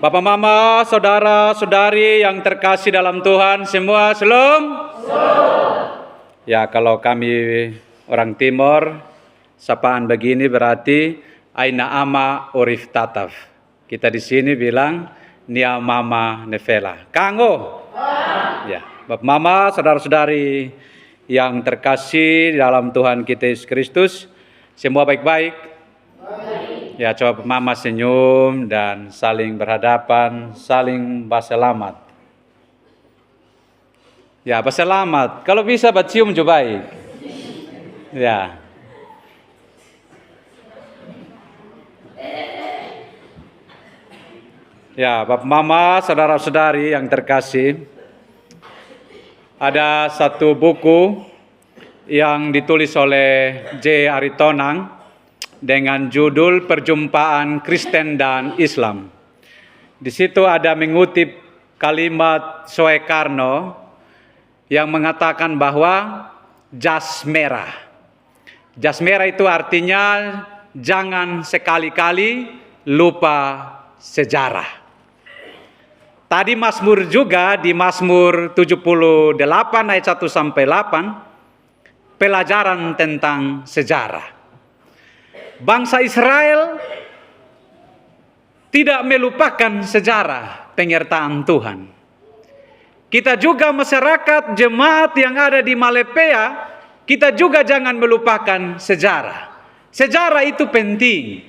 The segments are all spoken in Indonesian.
Bapak Mama, saudara-saudari yang terkasih dalam Tuhan semua, shalom. Ya, kalau kami orang Timur, sapaan begini berarti Aina ama orif tataf. Kita di sini bilang Nia Mama Nevela. Kango. Ya, Bapak Mama, saudara-saudari yang terkasih dalam Tuhan kita Yesus Kristus, semua baik-baik. Ya, coba Mama senyum dan saling berhadapan, saling berselamat. Ya, berselamat. Kalau bisa bercium juga baik. Ya. Ya, Bapak Mama, saudara-saudari yang terkasih, ada satu buku yang ditulis oleh J. Aritonang dengan judul Perjumpaan Kristen dan Islam. Di situ ada mengutip kalimat Soekarno yang mengatakan bahwa jas merah. Jas merah itu artinya jangan sekali-kali lupa sejarah. Tadi Mazmur juga di Mazmur 78 ayat 1 sampai 8 pelajaran tentang sejarah. Bangsa Israel tidak melupakan sejarah penyertaan Tuhan. Kita juga masyarakat jemaat yang ada di Malepea, kita juga jangan melupakan sejarah. Sejarah itu penting.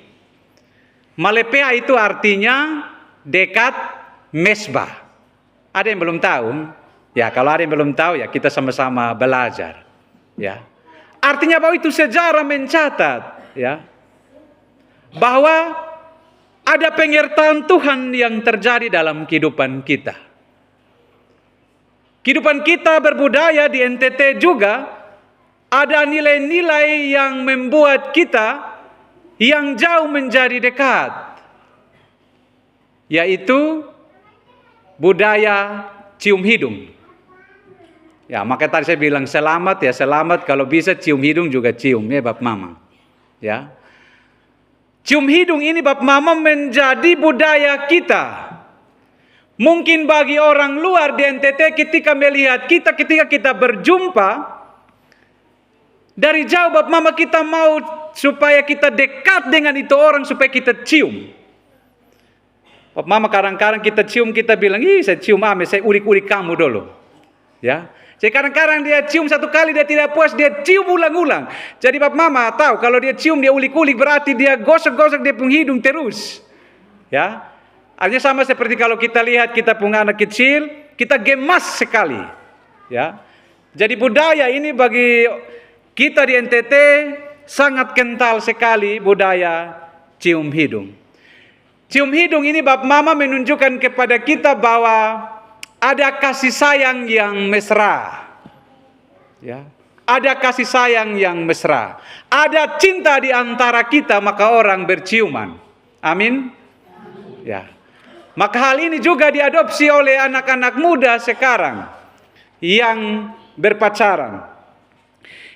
Malepea itu artinya dekat mesbah. Ada yang belum tahu? Ya, kalau ada yang belum tahu ya kita sama-sama belajar. Ya. Artinya bahwa itu sejarah mencatat, ya, bahwa ada penyertaan Tuhan yang terjadi dalam kehidupan kita. Kehidupan kita berbudaya di NTT juga ada nilai-nilai yang membuat kita yang jauh menjadi dekat, yaitu budaya cium hidung. Ya, makanya tadi saya bilang selamat ya selamat, kalau bisa cium hidung juga cium ya Bapak Mama. Ya. Cium hidung ini Bapak Mama menjadi budaya kita. Mungkin bagi orang luar di NTT ketika melihat kita, ketika kita berjumpa, dari jauh Bapak Mama kita mau supaya kita dekat dengan itu orang supaya kita cium. Bapak Mama kadang-kadang kita cium, kita bilang, ih saya cium Ame, saya ulik-ulik kamu dulu. Ya. Jadi kadang-kadang dia cium satu kali dia tidak puas, dia cium ulang-ulang. Jadi Bapak Mama tahu kalau dia cium dia ulik-ulik berarti dia gosok-gosok dia punya hidung terus. Ya. Artinya sama seperti kalau kita lihat kita punya anak kecil, kita gemas sekali. Ya. Jadi budaya ini bagi kita di NTT sangat kental sekali budaya cium hidung. Cium hidung ini Bapak Mama menunjukkan kepada kita bahwa ada kasih sayang yang mesra. Ya. Ada kasih sayang yang mesra. Ada cinta di antara kita, maka orang berciuman. Amin. Ya. Maka hal ini juga diadopsi oleh anak-anak muda sekarang yang berpacaran.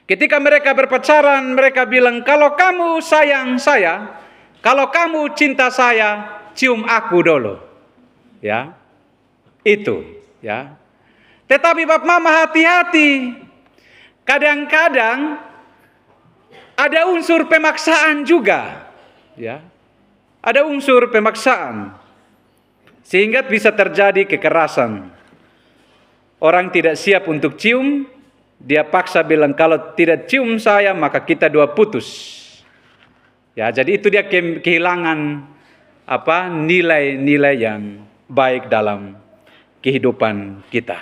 Ketika mereka berpacaran, mereka bilang, kalau kamu sayang saya, kalau kamu cinta saya, cium aku dulu. Ya. Itu. Ya, tetapi Bapak Mama hati-hati. Kadang-kadang ada unsur pemaksaan juga, ya, ada unsur pemaksaan sehingga bisa terjadi kekerasan. Orang tidak siap untuk cium, dia paksa bilang kalau tidak cium saya maka kita dua putus. Ya, jadi itu dia kehilangan nilai-nilai yang baik dalam kehidupan kita.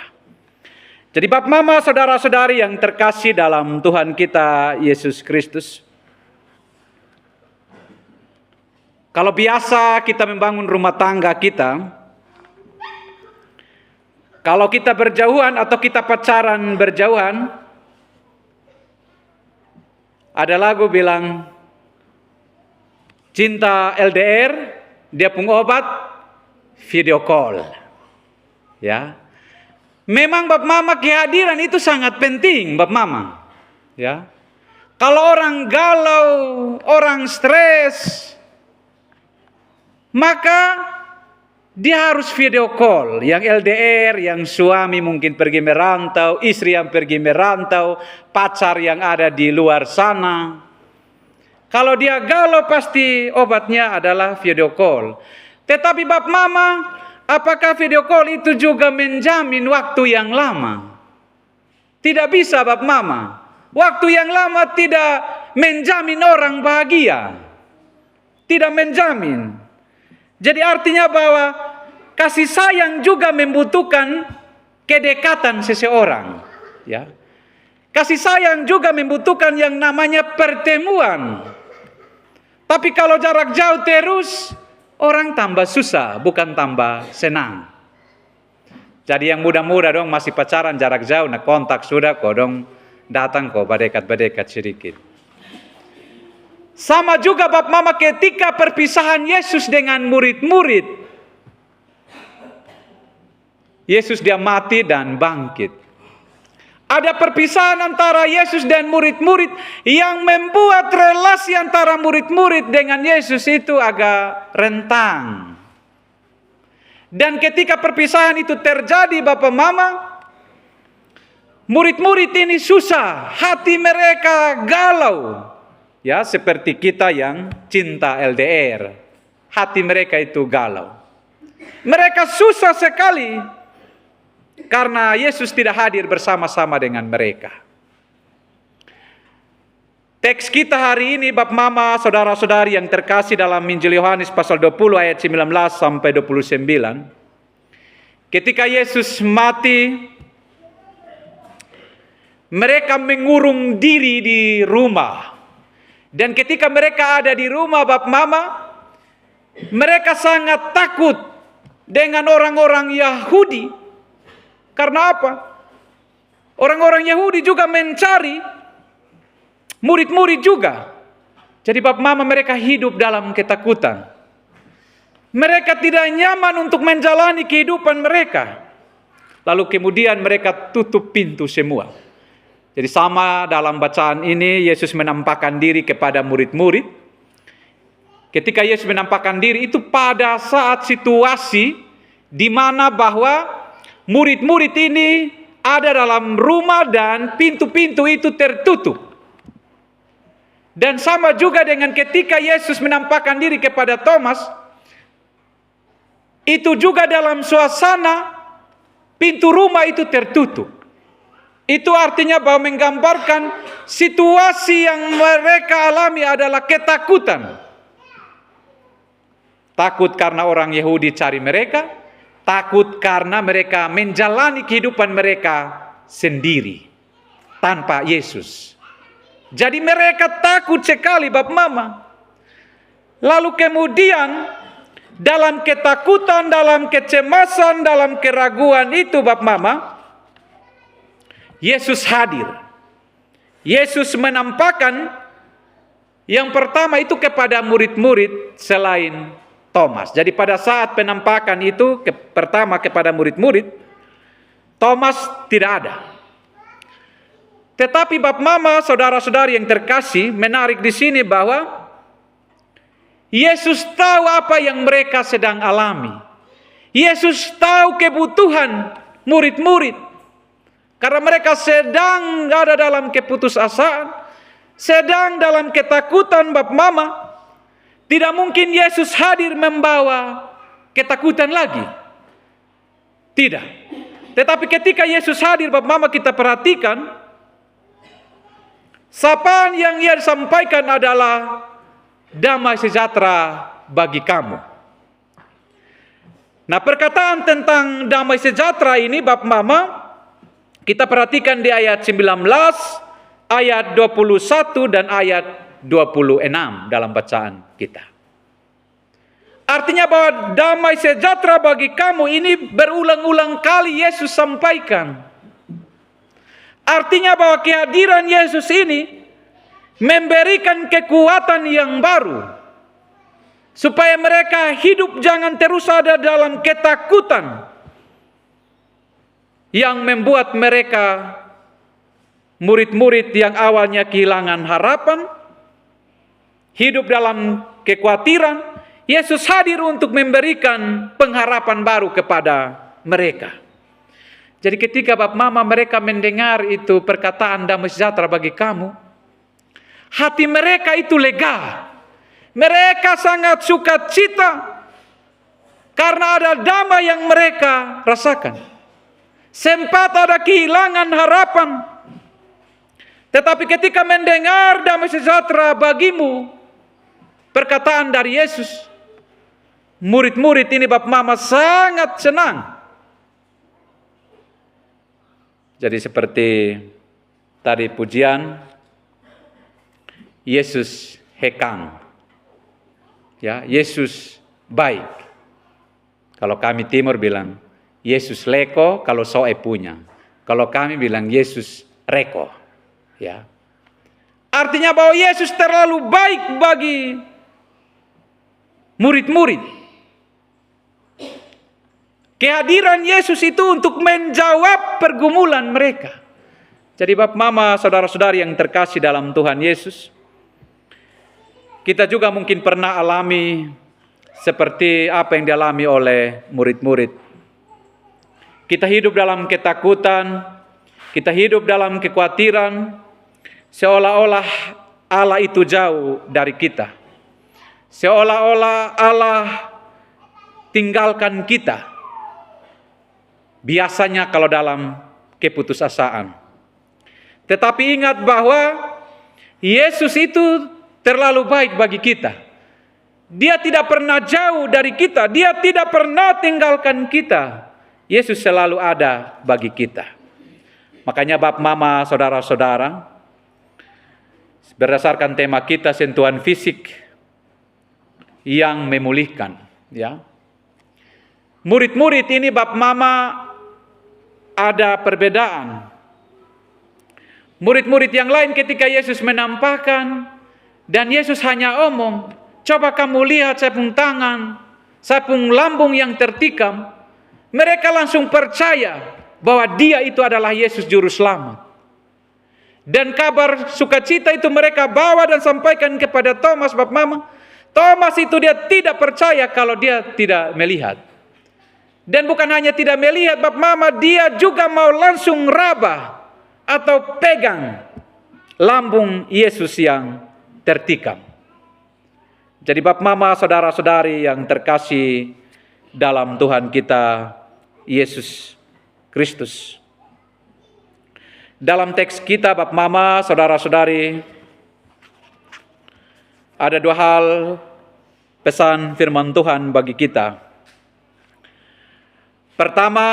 Jadi Bapak Mama, saudara-saudari yang terkasih dalam Tuhan kita Yesus Kristus, kalau biasa kita membangun rumah tangga kita, kalau kita berjauhan atau kita pacaran berjauhan, ada lagu bilang cinta LDR, dia punya obat video call. Ya, memang Bapak Mama kehadiran itu sangat penting Bapak Mama. Ya, kalau orang galau, orang stres, maka dia harus video call. Yang LDR, yang suami mungkin pergi merantau, istri yang pergi merantau, pacar yang ada di luar sana. Kalau dia galau pasti obatnya adalah video call. Tetapi Bap Mama, apakah video call itu juga menjamin waktu yang lama? Tidak bisa Bap Mama. Waktu yang lama tidak menjamin orang bahagia. Tidak menjamin. Jadi artinya bahwa kasih sayang juga membutuhkan kedekatan seseorang. Ya. Kasih sayang juga membutuhkan yang namanya pertemuan. Tapi kalau jarak jauh terus, orang tambah susah, bukan tambah senang. Jadi yang muda-muda dong masih pacaran jarak jauh, nah kontak sudah kok dong datang kok badekat-badekat sedikit. Sama juga Bap Mama ketika perpisahan Yesus dengan murid-murid. Yesus dia mati dan bangkit. Ada perpisahan antara Yesus dan murid-murid yang membuat relasi antara murid-murid dengan Yesus itu agak rentang. Dan ketika perpisahan itu terjadi Bapak Mama, murid-murid ini susah, hati mereka galau. Ya, seperti kita yang cinta LDR. Hati mereka itu galau. Mereka susah sekali karena Yesus tidak hadir bersama-sama dengan mereka. Teks kita hari ini Bap Mama, saudara-saudari yang terkasih dalam Injil Yohanes pasal 20 ayat 19 sampai 29. Ketika Yesus mati, mereka mengurung diri di rumah. Dan ketika mereka ada di rumah Bap Mama, mereka sangat takut dengan orang-orang Yahudi. Karena apa? Orang-orang Yahudi juga mencari murid-murid juga. Jadi Bap Mama mereka hidup dalam ketakutan. Mereka tidak nyaman untuk menjalani kehidupan mereka. Lalu kemudian mereka tutup pintu semua. Jadi sama dalam bacaan ini Yesus menampakkan diri kepada murid-murid. Ketika Yesus menampakkan diri itu pada saat situasi di mana bahwa murid-murid ini ada dalam rumah dan pintu-pintu itu tertutup. Dan sama juga dengan ketika Yesus menampakkan diri kepada Thomas, itu juga dalam suasana pintu rumah itu tertutup. Itu artinya bahwa menggambarkan situasi yang mereka alami adalah ketakutan. Takut karena orang Yahudi cari mereka, takut karena mereka menjalani kehidupan mereka sendiri tanpa Yesus. Jadi mereka takut sekali Bap Mama. Lalu kemudian dalam ketakutan, dalam kecemasan, dalam keraguan itu Bap Mama, Yesus hadir. Yesus menampakkan yang pertama itu kepada murid-murid selain Thomas. Jadi pada saat penampakan itu pertama kepada murid-murid, Thomas tidak ada. Tetapi Bap Mama, saudara-saudari yang terkasih, menarik di sini bahwa Yesus tahu apa yang mereka sedang alami. Yesus tahu kebutuhan murid-murid. Karena mereka sedang ada dalam keputusasaan, sedang dalam ketakutan Bap Mama. Tidak mungkin Yesus hadir membawa ketakutan lagi. Tidak. Tetapi ketika Yesus hadir Bap Mama kita perhatikan, sapaan yang ia sampaikan adalah damai sejahtera bagi kamu. Nah, perkataan tentang damai sejahtera ini Bap Mama kita perhatikan di ayat 19, ayat 21 dan ayat 26 dalam bacaan kita. Artinya bahwa damai sejahtera bagi kamu ini berulang-ulang kali Yesus sampaikan. Artinya bahwa kehadiran Yesus ini memberikan kekuatan yang baru. Supaya mereka hidup jangan terus ada dalam ketakutan. Yang membuat mereka murid-murid yang awalnya kehilangan harapan, hidup dalam kekhawatiran, Yesus hadir untuk memberikan pengharapan baru kepada mereka. Jadi ketika Bapak Mama mereka mendengar itu perkataan damai sejahtera bagi kamu, hati mereka itu lega. Mereka sangat sukacita karena ada damai yang mereka rasakan. Sempat ada kehilangan harapan. Tetapi ketika mendengar damai sejahtera bagimu, perkataan dari Yesus, murid-murid ini Bapak Mama sangat senang. Jadi seperti tadi pujian, Yesus hekang. Ya, Yesus baik. Kalau kami timur bilang, Yesus leko kalau soe punya. Kalau kami bilang Yesus reko. Ya. Artinya bahwa Yesus terlalu baik bagi murid-murid. Kehadiran Yesus itu untuk menjawab pergumulan mereka. Jadi Bapak Mama, saudara-saudari yang terkasih dalam Tuhan Yesus, kita juga mungkin pernah alami seperti apa yang dialami oleh murid-murid. Kita hidup dalam ketakutan, kita hidup dalam kekhawatiran, seolah-olah Allah itu jauh dari kita. Seolah-olah Allah tinggalkan kita. Biasanya kalau dalam keputusasaan. Tetapi ingat bahwa Yesus itu terlalu baik bagi kita. Dia tidak pernah jauh dari kita. Dia tidak pernah tinggalkan kita. Yesus selalu ada bagi kita. Makanya Bapak Mama, saudara-saudara, berdasarkan tema kita sentuhan fisik yang memulihkan, ya. Murid-murid ini Bapak Mama ada perbedaan. Murid-murid yang lain ketika Yesus menampakkan dan Yesus hanya omong, coba kamu lihat saya pun tangan, saya pun lambung yang tertikam. Mereka langsung percaya bahwa dia itu adalah Yesus Juru Selamat. Dan kabar sukacita itu mereka bawa dan sampaikan kepada Thomas, Bapak Mama. Thomas itu dia tidak percaya kalau dia tidak melihat. Dan bukan hanya tidak melihat Bapak Mama, dia juga mau langsung raba atau pegang lambung Yesus yang tertikam. Jadi Bapak Mama, saudara-saudari yang terkasih dalam Tuhan kita Yesus Kristus. Dalam teks kita Bapak Mama, saudara-saudari, ada dua hal pesan firman Tuhan bagi kita. Pertama,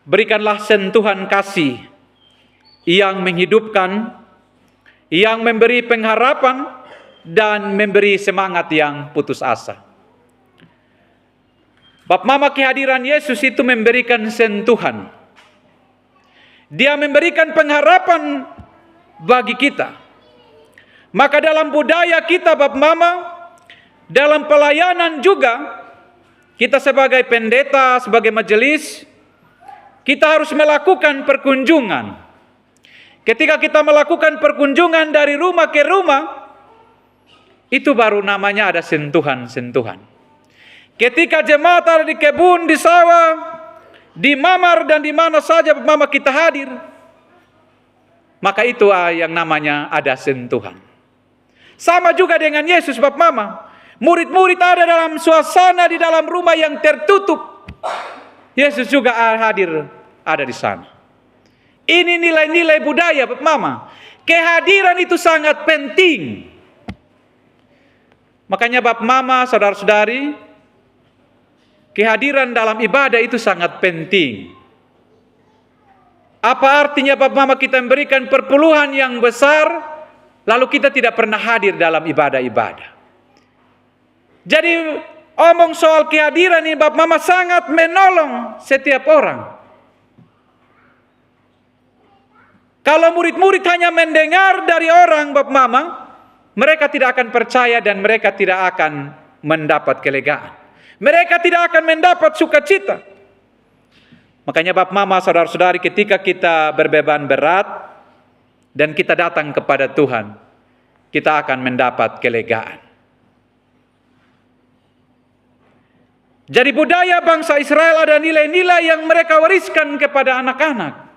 berikanlah sentuhan kasih yang menghidupkan, yang memberi pengharapan, dan memberi semangat yang putus asa. Bapak Mama, kehadiran Yesus itu memberikan sentuhan. Dia memberikan pengharapan bagi kita. Maka dalam budaya kita Bapak Mama, dalam pelayanan juga, kita sebagai pendeta, sebagai majelis, kita harus melakukan perkunjungan. Ketika kita melakukan perkunjungan dari rumah ke rumah, itu baru namanya ada sentuhan-sentuhan. Ketika jemaat ada di kebun, di sawah, di mamar dan di mana saja Bapak Mama kita hadir, maka itu yang namanya ada sentuhan. Sama juga dengan Yesus Bapak Mama. Murid-murid ada dalam suasana di dalam rumah yang tertutup. Yesus juga hadir ada di sana. Ini nilai-nilai budaya Bapak Mama. Kehadiran itu sangat penting. Makanya Bapak Mama, saudara-saudari, kehadiran dalam ibadah itu sangat penting. Apa artinya Bapak Mama kita memberikan perpuluhan yang besar, lalu kita tidak pernah hadir dalam ibadah-ibadah. Jadi omong soal kehadiran ini Bapak Mama sangat menolong setiap orang. Kalau murid-murid hanya mendengar dari orang Bapak Mama, mereka tidak akan percaya dan mereka tidak akan mendapat kelegaan. Mereka tidak akan mendapat sukacita. Makanya Bapak Mama, saudara-saudari, ketika kita berbeban berat dan kita datang kepada Tuhan, kita akan mendapat kelegaan. Jadi budaya bangsa Israel ada nilai-nilai yang mereka wariskan kepada anak-anak.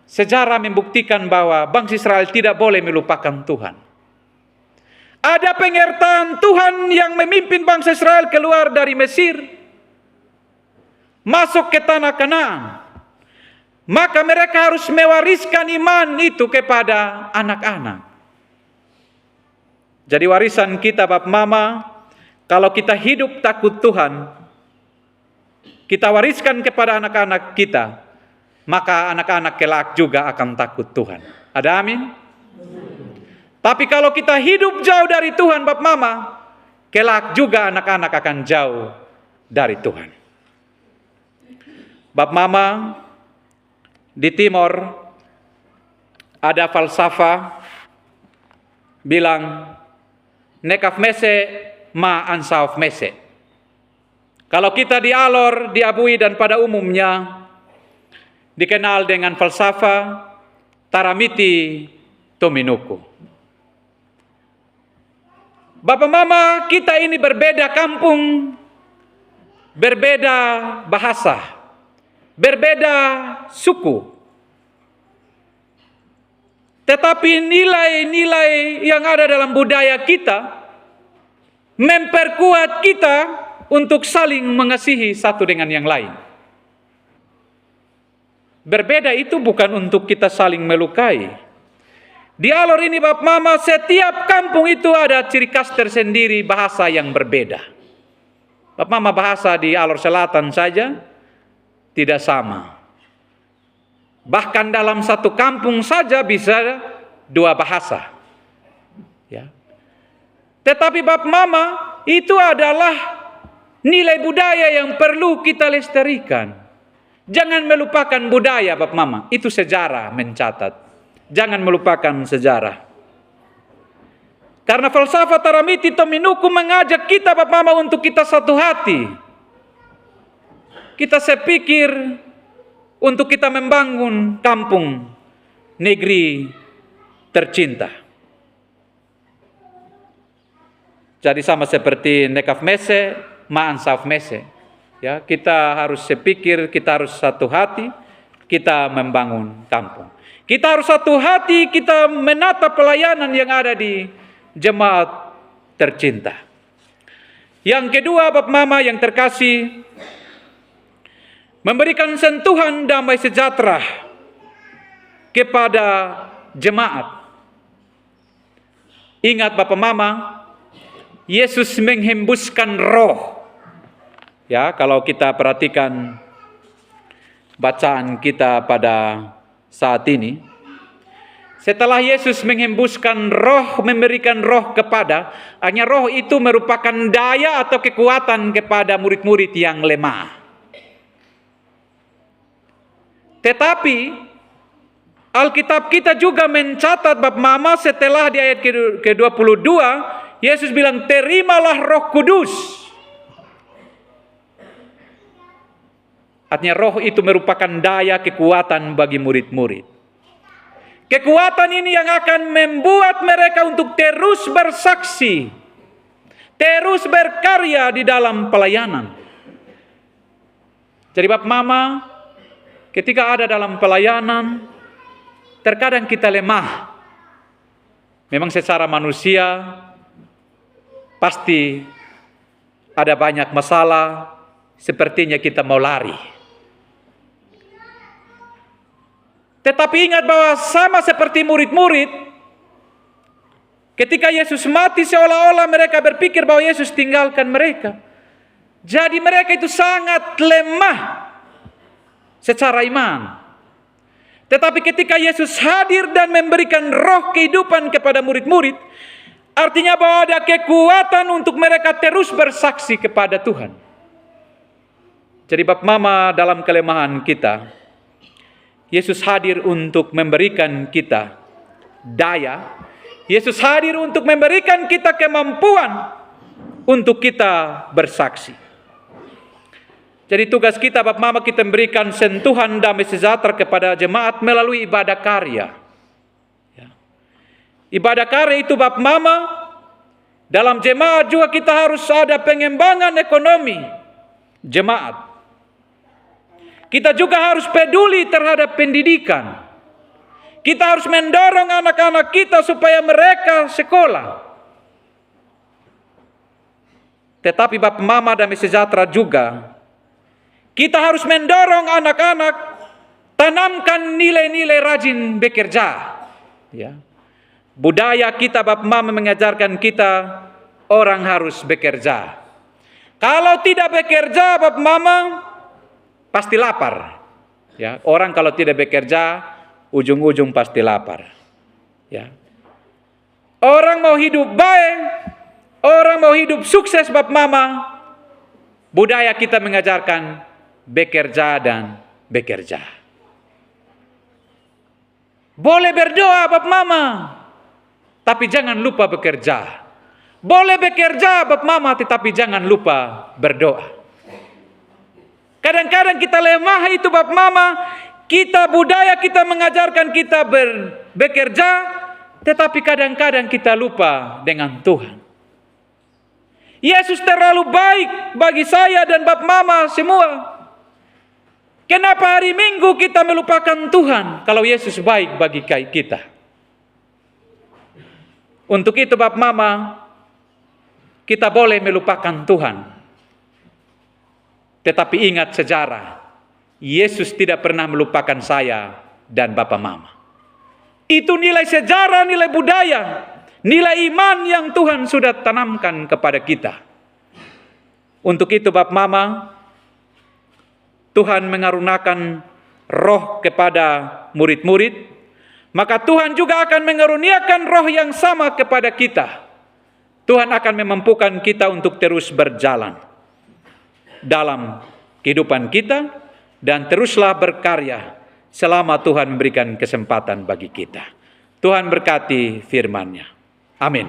Sejarah membuktikan bahwa bangsa Israel tidak boleh melupakan Tuhan. Ada penyertaan Tuhan yang memimpin bangsa Israel keluar dari Mesir, masuk ke tanah Kanaan. Maka mereka harus mewariskan iman itu kepada anak-anak. Jadi warisan kita Bapak Mama, kalau kita hidup takut Tuhan, kita wariskan kepada anak-anak kita, maka anak-anak kelak juga akan takut Tuhan. Ada amin? Tapi kalau kita hidup jauh dari Tuhan Bapak Mama, kelak juga anak-anak akan jauh dari Tuhan. Bapak Mama, di Timor ada falsafah bilang nekaf mese ma ansauf mese. Kalau kita di Alor, di Abui dan pada umumnya dikenal dengan falsafah taramiti tominuku. Bapak Mama, kita ini berbeda kampung, berbeda bahasa, berbeda suku. Tetapi nilai-nilai yang ada dalam budaya kita memperkuat kita untuk saling mengasihi satu dengan yang lain. Berbeda itu bukan untuk kita saling melukai. Di Alor ini Bapak Mama, setiap kampung itu ada ciri khas tersendiri, bahasa yang berbeda. Bapak Mama, bahasa di Alor Selatan saja tidak sama. Bahkan dalam satu kampung saja bisa dua bahasa. Ya. Tetapi Bapak Mama, itu adalah nilai budaya yang perlu kita lestarikan. Jangan melupakan budaya Bapak Mama, itu sejarah mencatat. Jangan melupakan sejarah. Karena falsafah taramiti tominuku mengajak kita Bapak Mama untuk kita satu hati. Kita sepikir untuk kita membangun kampung negeri tercinta. Jadi sama seperti nekaf mese, maansaf mese. Ya, kita harus sepikir, kita harus satu hati, kita membangun kampung. Kita harus satu hati, kita menata pelayanan yang ada di jemaat tercinta. Yang kedua Bapak Mama yang terkasih, memberikan sentuhan damai sejahtera kepada jemaat. Ingat Bapak Mama, Yesus menghembuskan roh. Ya, kalau kita perhatikan bacaan kita pada saat ini, setelah Yesus menghembuskan roh, memberikan roh kepada, hanya roh itu merupakan daya atau kekuatan kepada murid-murid yang lemah. Tetapi Alkitab kita juga mencatat Bapak Mama, setelah di ayat ke-22, Yesus bilang, terimalah Roh Kudus. Artinya roh itu merupakan daya kekuatan bagi murid-murid. Kekuatan ini yang akan membuat mereka untuk terus bersaksi, terus berkarya di dalam pelayanan. Jadi Bapak Mama, ketika ada dalam pelayanan, terkadang kita lemah. Memang secara manusia pasti ada banyak masalah, sepertinya kita mau lari. Tetapi ingat bahwa sama seperti murid-murid, ketika Yesus mati seolah-olah mereka berpikir bahwa Yesus tinggalkan mereka. Jadi mereka itu sangat lemah secara iman. Tetapi ketika Yesus hadir dan memberikan roh kehidupan kepada murid-murid, artinya bahwa ada kekuatan untuk mereka terus bersaksi kepada Tuhan. Jadi Bapak Mama, dalam kelemahan kita, Yesus hadir untuk memberikan kita daya. Yesus hadir untuk memberikan kita kemampuan untuk kita bersaksi. Jadi tugas kita Bapak Mama, kita memberikan sentuhan damai sejahtera kepada jemaat melalui ibadah karya. Ya. Ibadah karya itu Bapak Mama Dalam jemaat juga kita harus ada pengembangan ekonomi jemaat. Kita juga harus peduli terhadap pendidikan. Kita harus mendorong anak-anak kita supaya mereka sekolah. Tetapi Bapak Mama Damai Sejahtera juga, kita harus mendorong anak-anak tanamkan nilai-nilai rajin bekerja. Ya. Budaya kita Bapak Mama mengajarkan kita orang harus bekerja. Kalau tidak bekerja Bapak Mama pasti lapar. Ya, orang kalau tidak bekerja ujung-ujung pasti lapar. Ya. Orang mau hidup baik, orang mau hidup sukses Bapak Mama, budaya kita mengajarkan bekerja dan bekerja. Boleh berdoa Bapak Mama, tapi jangan lupa bekerja. Boleh bekerja Bapak Mama, tetapi jangan lupa berdoa. Kadang-kadang kita lemah itu Bapak Mama, budaya kita mengajarkan kita bekerja, tetapi kadang-kadang kita lupa dengan Tuhan. Yesus terlalu baik bagi saya dan Bapak Mama semua. Kenapa hari Minggu kita melupakan Tuhan kalau Yesus baik bagi kita? Untuk itu Bapak Mama, kita boleh melupakan Tuhan. Tetapi ingat sejarah, Yesus tidak pernah melupakan saya dan Bapak Mama. Itu nilai sejarah, nilai budaya, nilai iman yang Tuhan sudah tanamkan kepada kita. Untuk itu Bapak Mama, Tuhan mengaruniakan roh kepada murid-murid, maka Tuhan juga akan mengaruniakan roh yang sama kepada kita. Tuhan akan memampukan kita untuk terus berjalan dalam kehidupan kita dan teruslah berkarya selama Tuhan memberikan kesempatan bagi kita. Tuhan berkati firman-Nya. Amin.